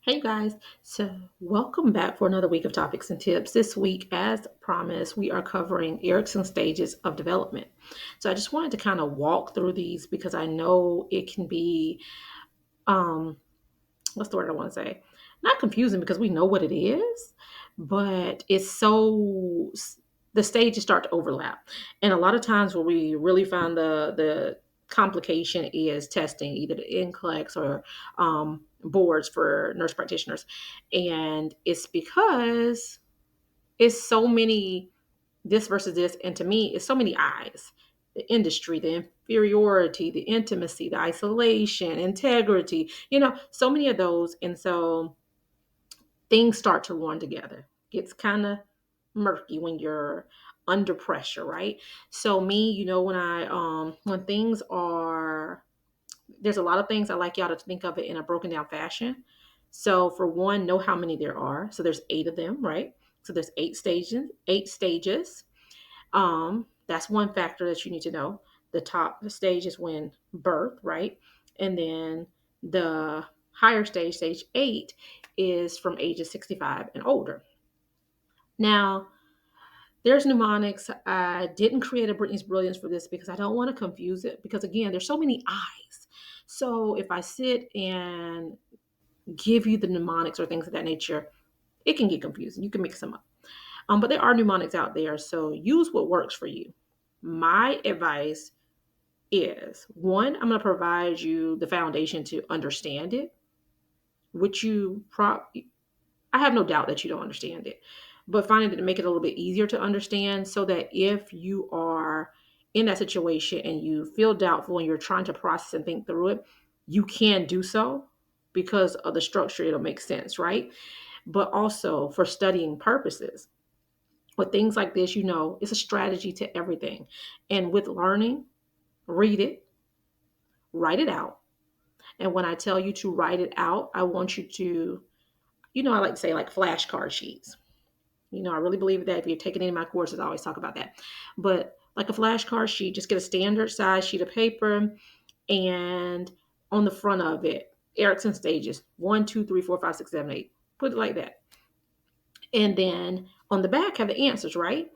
Hey guys, so welcome back for another week of topics and tips. This week, as promised, we are covering Erikson stages of development. So I just wanted to kind of walk through these because I know it can be, um, what's the word I want to say? Not confusing because we know what it is, but the stages start to overlap. And a lot of times where we really find the complication is testing either the NCLEX or boards for nurse practitioners. And it's because it's so many this versus this. And to me, it's so many eyes: the industry, the inferiority, the intimacy, the isolation, integrity, so many of those. And so things start to run together. Gets kind of murky when you're under pressure, right? So me, when things are there's a lot of things I like y'all to think of it in a broken down fashion. So for one, know how many there are. So there's eight of them, right? So there's eight stages. That's one factor that you need to know. The top stage is when birth, right? And then the higher stage, stage eight, is from ages 65 and older. Now, there's mnemonics. I didn't create a Britney's Brilliance for this because I don't want to confuse it. Because again, there's so many eyes. So if I sit and give you the mnemonics or things of that nature, it can get confusing. You can mix them up. But there are mnemonics out there, so use what works for you. My advice is one, I'm going to provide you the foundation to understand it, which I have no doubt that you don't understand it, but finding it to make it a little bit easier to understand so that if you are in that situation and you feel doubtful and you're trying to process and think through it, you can do so because of the structure. It'll make sense, right? But also for studying purposes. With things like this, it's a strategy to everything. And with learning, read it, write it out. And when I tell you to write it out, I want you to, I like to say like flashcard sheets. I really believe that if you're taking any of my courses, I always talk about that. But like a flashcard sheet, just get a standard size sheet of paper and on the front of it, Erikson stages 1, 2, 3, 4, 5, 6, 7, 8. Put it like that. And then on the back, have the answers, right?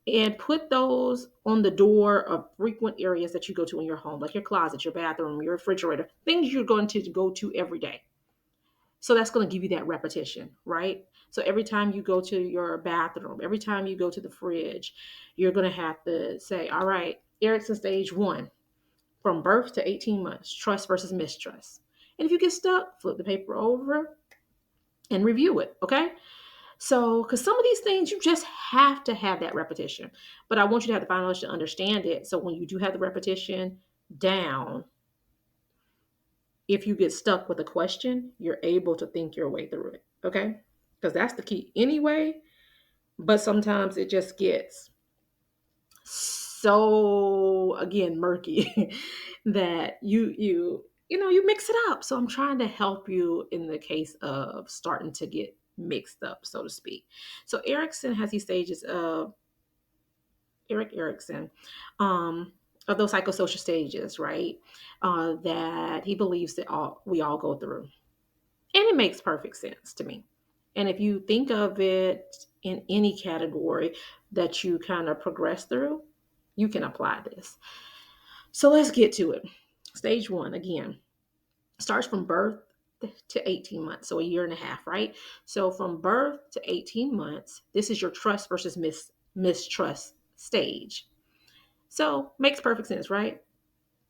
And put those on the door of frequent areas that you go to in your home, like your closet, your bathroom, your refrigerator, things you're going to go to every day. So that's going to give you that repetition, right? So every time you go to your bathroom, every time you go to the fridge, you're going to have to say, all right, Erikson stage one, from birth to 18 months, trust versus mistrust. And if you get stuck, flip the paper over and review it, okay? So, because some of these things you just have to have that repetition, but I want you to have the final knowledge to understand it. So, when you do have the repetition down, if you get stuck with a question, you're able to think your way through it. Okay, because that's the key anyway. But sometimes it just gets so again murky that you mix it up. So I'm trying to help you in the case of starting to get mixed up, so to speak. So Erikson has these stages of Erikson, of those psychosocial stages, right? That he believes that we all go through, and it makes perfect sense to me. And if you think of it in any category that you kind of progress through, you can apply this. So let's get to it. Stage one, again, starts from birth to 18 months, so a year and a half, right? So from birth to 18 months, this is your trust versus mistrust stage. So makes perfect sense, right?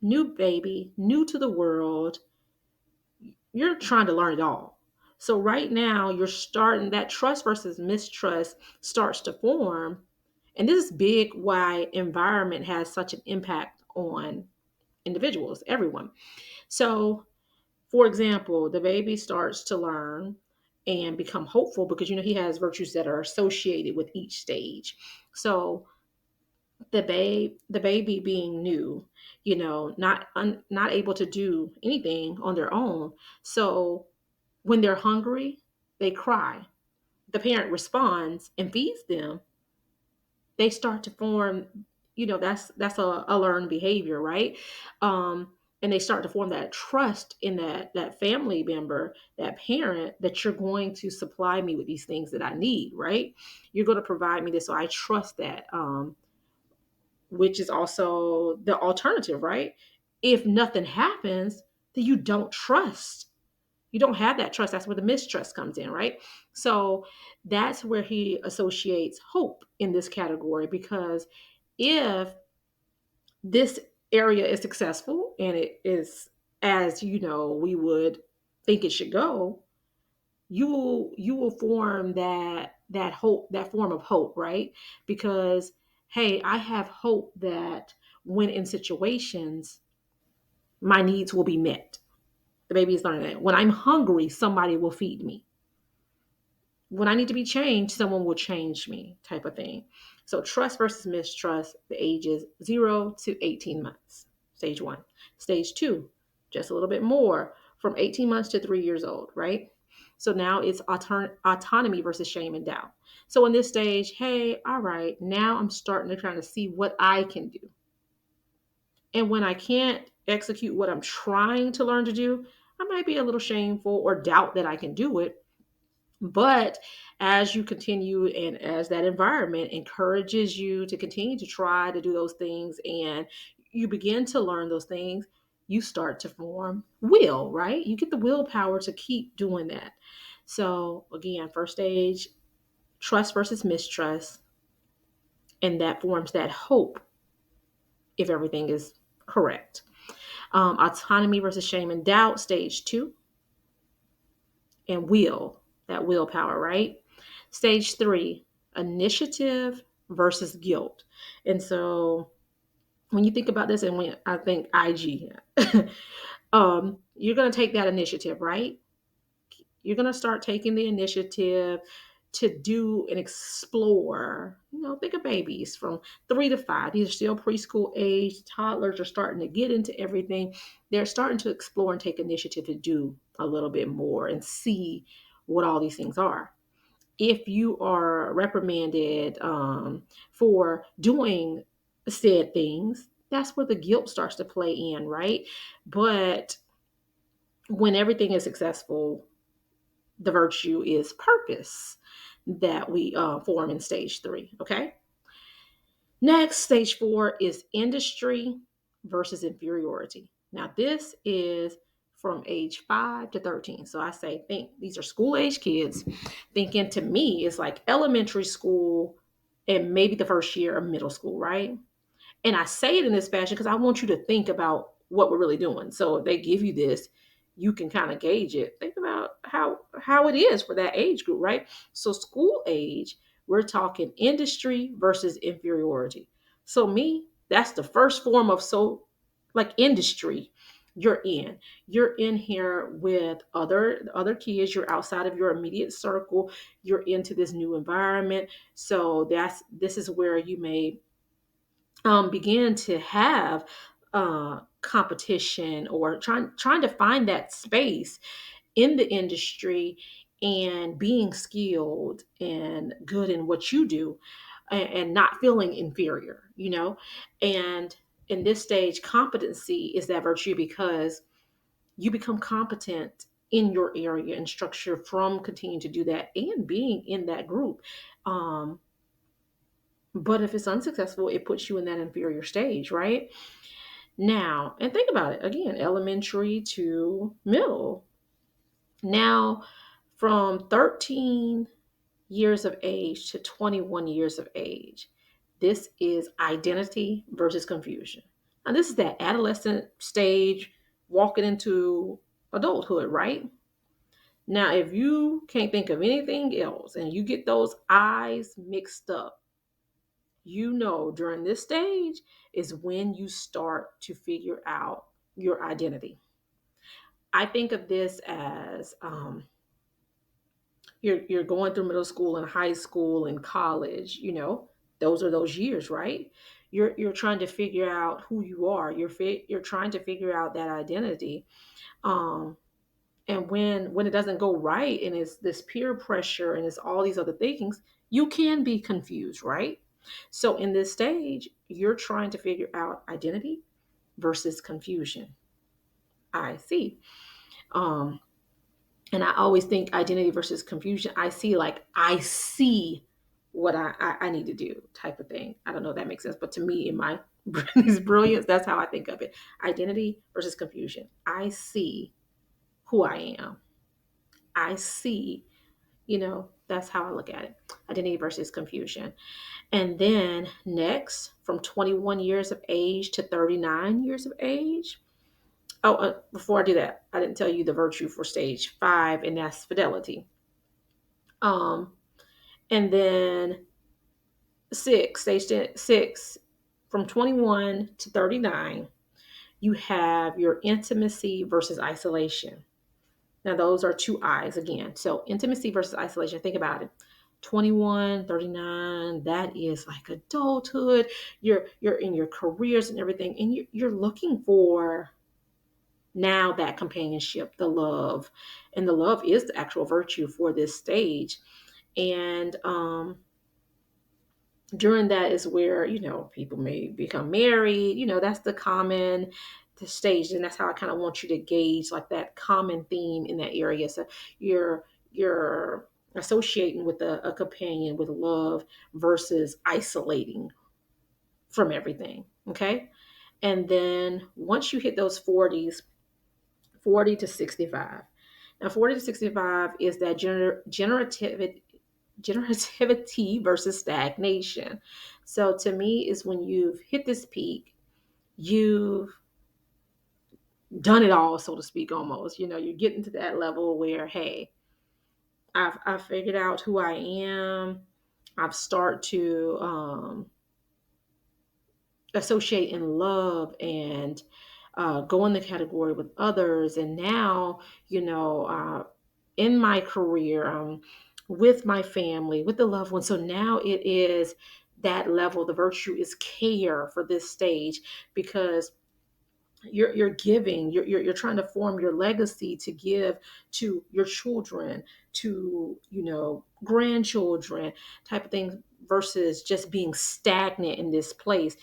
New baby, new to the world, you're trying to learn it all. So right now you're starting that trust versus mistrust starts to form. And this is big why environment has such an impact on individuals, everyone. So, for example, the baby starts to learn and become hopeful because he has virtues that are associated with each stage. So the baby being new, not able to do anything on their own. So when they're hungry, they cry. The parent responds and feeds them. They start to form, that's a learned behavior, right? and they start to form that trust in that family member, that parent, that you're going to supply me with these things that I need, right? You're going to provide me this, so I trust that. Which is also the alternative, right? If nothing happens, then you don't trust. You don't have that trust. That's where the mistrust comes in, right? So that's where he associates hope in this category, because if this area is successful and it is as we would think it should go, you will form that hope, that form of hope, right? Because hey, I have hope that when in situations, my needs will be met. The baby is learning that when I'm hungry, somebody will feed me. When I need to be changed, someone will change me, type of thing. So trust versus mistrust, the ages 0 to 18 months. Stage 1. Stage 2, just a little bit more, from 18 months to 3 years old, right? So now it's autonomy versus shame and doubt. So in this stage, hey, all right, now I'm starting to try to see what I can do. And when I can't execute what I'm trying to learn to do, I might be a little shameful or doubt that I can do it. But as you continue and as that environment encourages you to continue to try to do those things and you begin to learn those things, you start to form will, right? You get the willpower to keep doing that. So, again, first stage, trust versus mistrust, and that forms that hope if everything is correct. Autonomy versus shame and doubt, stage 2, and will, that willpower, right? Stage 3, initiative versus guilt. And so when you think about this, and when I think IG, you're going to take that initiative, right? You're going to start taking the initiative to do and explore. Think of babies from 3 to 5. These are still preschool age. Toddlers are starting to get into everything. They're starting to explore and take initiative to do a little bit more and see what all these things are. If you are reprimanded for doing said things, that's where the guilt starts to play in, right? But when everything is successful, the virtue is purpose that we form in stage 3. Okay. Next, stage 4 is industry versus inferiority. Now, this is from age 5 to 13. So I say, think these are school age kids. Thinking to me is like elementary school and maybe the first year of middle school, right? And I say it in this fashion because I want you to think about what we're really doing. So if they give you this, you can kind of gauge it. Think about how it is for that age group, right? So school age, we're talking industry versus inferiority. So me, that's the first form of like industry you're in. You're in here with other kids. You're outside of your immediate circle. You're into this new environment. So this is where you may begin to have competition or trying to find that space in the industry and being skilled and good in what you do, and not feeling inferior. And in this stage, competency is that virtue because you become competent in your area and structure from continuing to do that and being in that group. But if it's unsuccessful, it puts you in that inferior stage, right? Now, and think about it again, elementary to middle. Now, from 13 years of age to 21 years of age, this is identity versus confusion. Now, this is that adolescent stage walking into adulthood, right? Now, if you can't think of anything else and you get those eyes mixed up, during this stage is when you start to figure out your identity. I think of this as you're going through middle school and high school and college. Those are those years, right? You're trying to figure out who you are. You're trying to figure out that identity. Um, and when it doesn't go right, and it's this peer pressure and it's all these other things, you can be confused, right? So in this stage, you're trying to figure out identity versus confusion. I see. Um, and I always think identity versus confusion. I see like I see what I need to do type of thing. I don't know if that makes sense, but to me, in my brain's brilliance, that's how I think of it. Identity versus confusion. I see who I am. I see, that's how I look at it. Identity versus confusion. And then next, from 21 years of age to 39 years of age. Oh, before I do that, I didn't tell you the virtue for stage 5, and that's fidelity. Um, and then stage 6, from 21 to 39, you have your intimacy versus isolation. Now, those are two eyes again. So, intimacy versus isolation, think about it. 21, 39, that is like adulthood. You're in your careers and everything, and you're looking for now that companionship, the love. And the love is the actual virtue for this stage. And during that is where, people may become married. That's the stage. And that's how I kind of want you to gauge like that common theme in that area. So you're associating with a companion with love versus isolating from everything. Okay. And then once you hit those 40s, 40 to 65. Now, 40 to 65 is that generativity versus stagnation. So to me, is when you've hit this peak, you've done it all, so to speak, almost. You're getting to that level where, hey, I've figured out who I am. I've started to associate in love and go in the category with others. And now, in my career, with my family, with the loved ones. So now it is that level. The virtue is care for this stage because you're giving, you're trying to form your legacy to give to your children, to grandchildren, type of thing, versus just being stagnant in this place,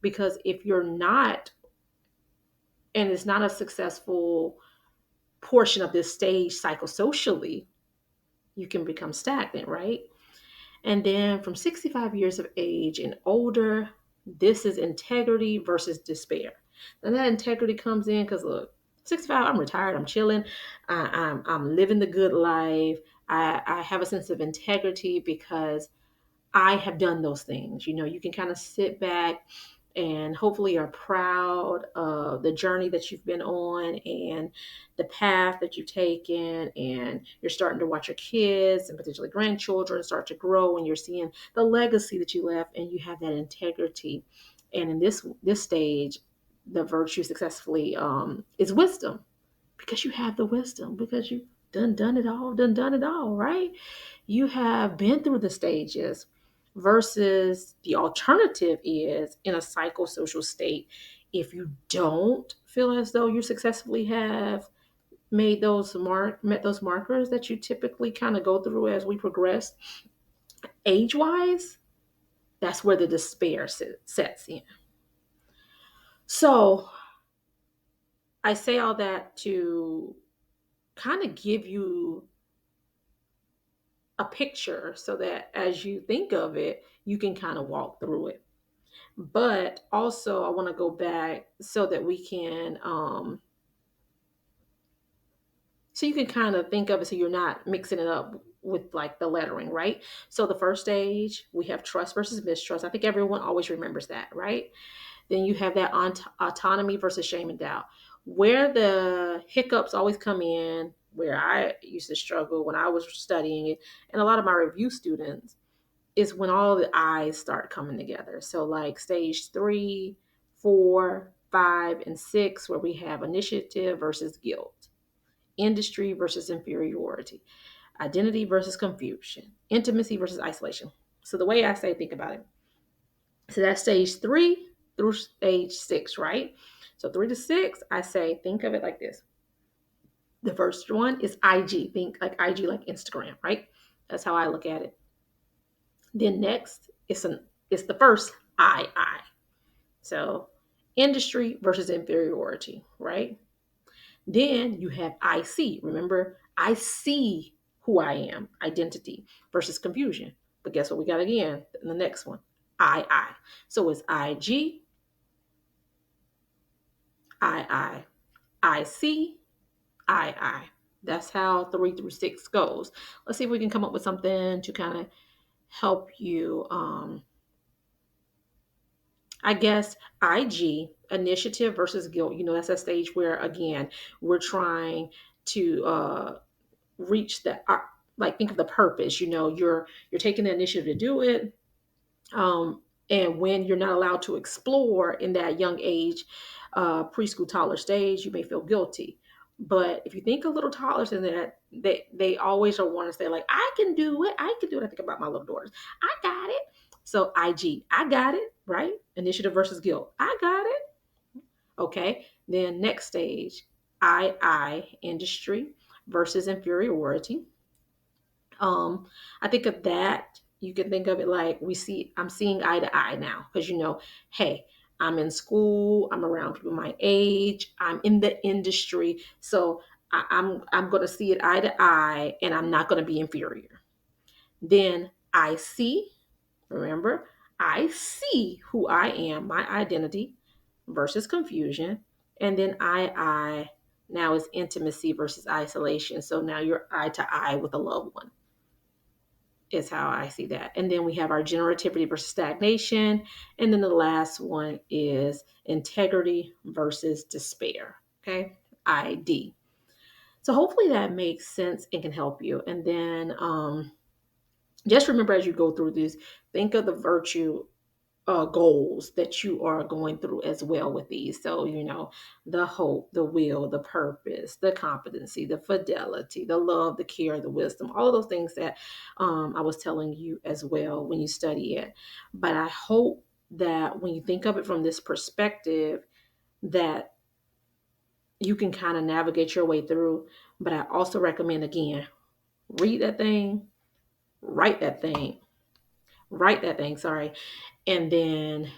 because if you're not, and it's not a successful portion of this stage psychosocially, you can become stagnant, right? And then from 65 years of age and older, this is integrity versus despair. And that integrity comes in because look, 65, I'm retired, I'm chilling, I'm living the good life. I have a sense of integrity because I have done those things. You can kind of sit back and hopefully are proud of the journey that you've been on and the path that you've taken. And you're starting to watch your kids and potentially grandchildren start to grow, and you're seeing the legacy that you left, and you have that integrity. And in this stage, the virtue successfully is wisdom, because you have the wisdom, because you done it all, done it all, right? You have been through the stages, versus the alternative is in a psychosocial state. If you don't feel as though you successfully have met those markers that you typically kind of go through as we progress age wise, that's where the despair sets in. So I say all that to kind of give you a picture so that as you think of it, you can kind of walk through it. But also, I want to go back so that we can, so you can kind of think of it so you're not mixing it up with like the lettering, right? So the first stage, we have trust versus mistrust. I think everyone always remembers that, right? Then you have that autonomy versus shame and doubt. Where the hiccups always come in, where I used to struggle when I was studying it, and a lot of my review students, is when all the I's start coming together. So like stage 3, 4, 5, and 6, where we have initiative versus guilt, industry versus inferiority, identity versus confusion, intimacy versus isolation. So the way I say, think about it. So that's stage 3 through stage 6, right? So 3 to 6, I say, think of it like this. The first one is IG. Think like IG, like Instagram, right? That's how I look at it. Then next, it's the first I. So industry versus inferiority, right? Then you have I see. Remember, I see who I am, identity versus confusion. But guess what we got again in the next one? I. So it's IG, I. I see, I. That's how 3 through 6 goes. Let's see if we can come up with something to kind of help you. I guess IG, initiative versus guilt. That's that stage where, again, we're trying to reach the, like, think of the purpose. You're taking the initiative to do it. And when you're not allowed to explore in that young age, preschool toddler stage, you may feel guilty. But if you think a little taller than that, they always are want to say, like, I can do it. I can do it. I think about my little daughters. I got it. So IG, I got it, right? Initiative versus guilt. I got it. Okay. Then next stage, industry versus inferiority. I think of that. You can think of it like I'm seeing eye to eye now because hey, I'm in school, I'm around people my age, I'm in the industry, so I'm going to see it eye to eye, and I'm not going to be inferior. Then I see, remember, I see who I am, my identity versus confusion, and then I now is intimacy versus isolation. So now you're eye to eye with a loved one is how I see that. And then we have our generativity versus stagnation. And then the last one is integrity versus despair. Okay. ID. So hopefully that makes sense and can help you. And then just remember as you go through this, think of the virtue goals that you are going through as well with these. So, the hope, the will, the purpose, the competency, the fidelity, the love, the care, the wisdom, all of those things that I was telling you as well when you study it. But I hope that when you think of it from this perspective, that you can kind of navigate your way through. But I also recommend, again, read that thing, write that thing, sorry, and then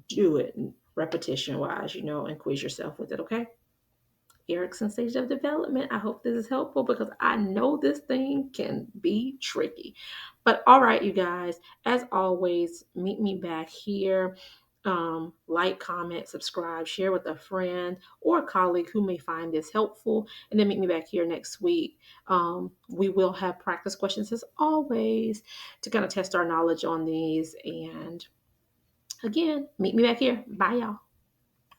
do it repetition wise, and quiz yourself with it, okay? Erikson stage of development. I hope this is helpful because I know this thing can be tricky. But all right, you guys, as always, meet me back here. Like, comment, subscribe, share with a friend or a colleague who may find this helpful, and then meet me back here next week. We will have practice questions as always to kind of test our knowledge on these. And again, meet me back here. Bye, y'all.